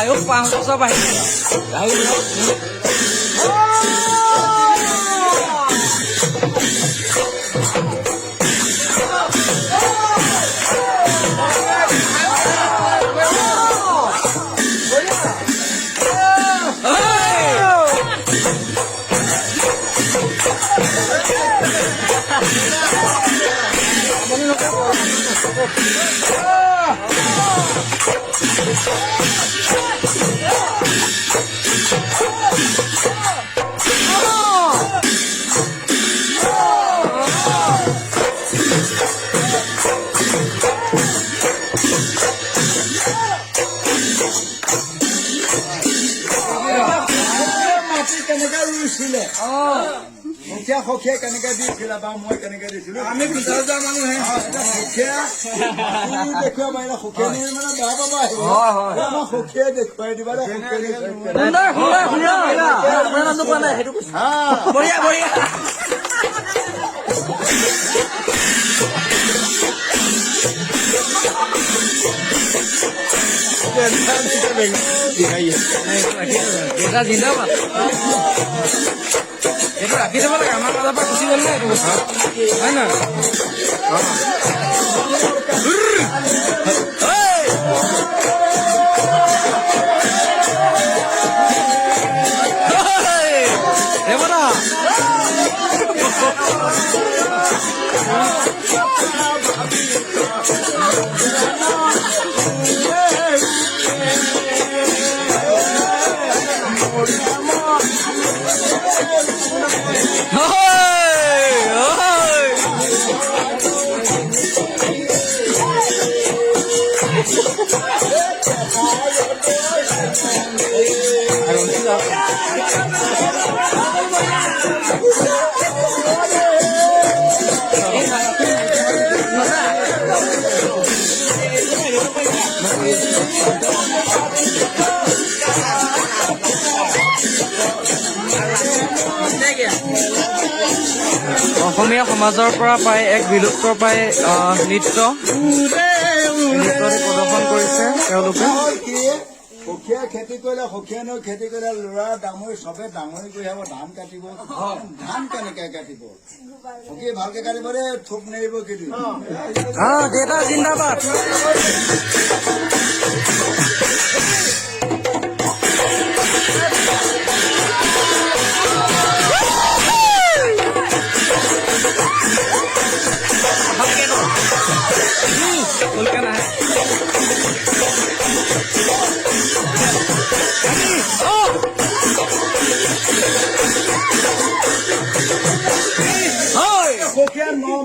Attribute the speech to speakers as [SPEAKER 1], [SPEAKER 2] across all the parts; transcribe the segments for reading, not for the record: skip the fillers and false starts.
[SPEAKER 1] আয়ুষ 500 বাহিনী
[SPEAKER 2] সখীয়া সখীয়া কেনেকে দিছিলে বা মই কেনেকে দিছিলো আমি 20,000 মানুহ সখীয়া দেখুৱাব পাৰিলে সখীয়া মানে বেয়া পাব আহিব আমাৰ সখীয়া দেখুৱাই দিবা
[SPEAKER 1] জিন্দাবাদ এইটো ৰাখি দিব লাগে আমাৰ মাজৰ পৰা গুচি গ'ল নে এইটো বস্তু হয় নহয় অসমীয়া সমাজৰ পৰা প্ৰায় এক বিলুপ্তপ্ৰায় নৃত্য প্ৰদৰ্শন কৰিছে তেওঁলোকে
[SPEAKER 2] সখীয়া খেতি কৰিলে সখীয়ানো খেতি কৰিলে ল'ৰা ডাঙৰি চবে ডাঙৰি কৰি আহিব ধান কাটিব ধান কেনেকে কাটিব সখী ভালকে কাটিব দেই থোপ নেৰিব কিন্তু
[SPEAKER 1] দেউতা জিন্দাবাদ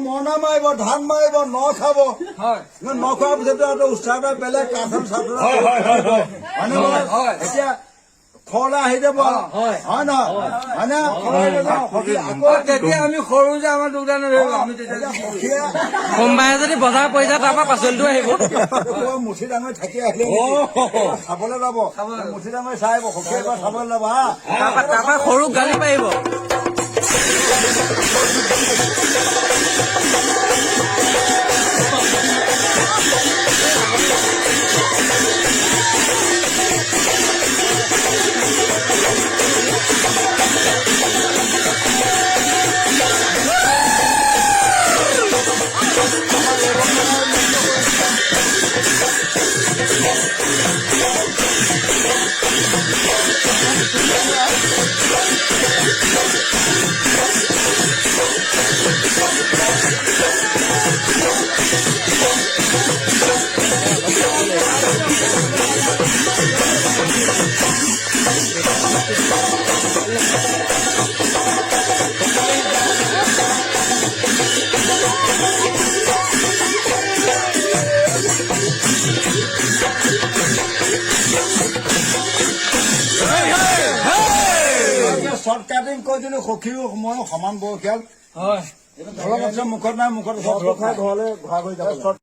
[SPEAKER 2] মৰণা মাৰিব ধান মাৰিব ন খাব ন খোৱাৰ পিছতো উৎসাহ বেলেগ কাঠল চাঠল এতিয়া খৰলা আহি যাব হয় নহয়
[SPEAKER 1] তেতিয়া আমি সৰু যে আমাৰ দুটা সোমবাৰে যদি বজাৰ পৰি যায় তাৰপৰা পাচলিটো আহিব
[SPEAKER 2] মুঠি ডাঙৰি থাকি আহিলে চাবলৈ যাব মুঠি ডাঙৰি চাই আহিব সখীয়া এবাৰ চাবলৈ যাব হা
[SPEAKER 1] তাৰপৰা সৰুক গালি পাৰিব
[SPEAKER 2] কৈছিলো সখীও মই সমান বয়সীয়াল
[SPEAKER 1] হয়
[SPEAKER 2] অলপ আছে মুখত নাই মুখত ঘৰলৈ ঘূৰা কৰি যাব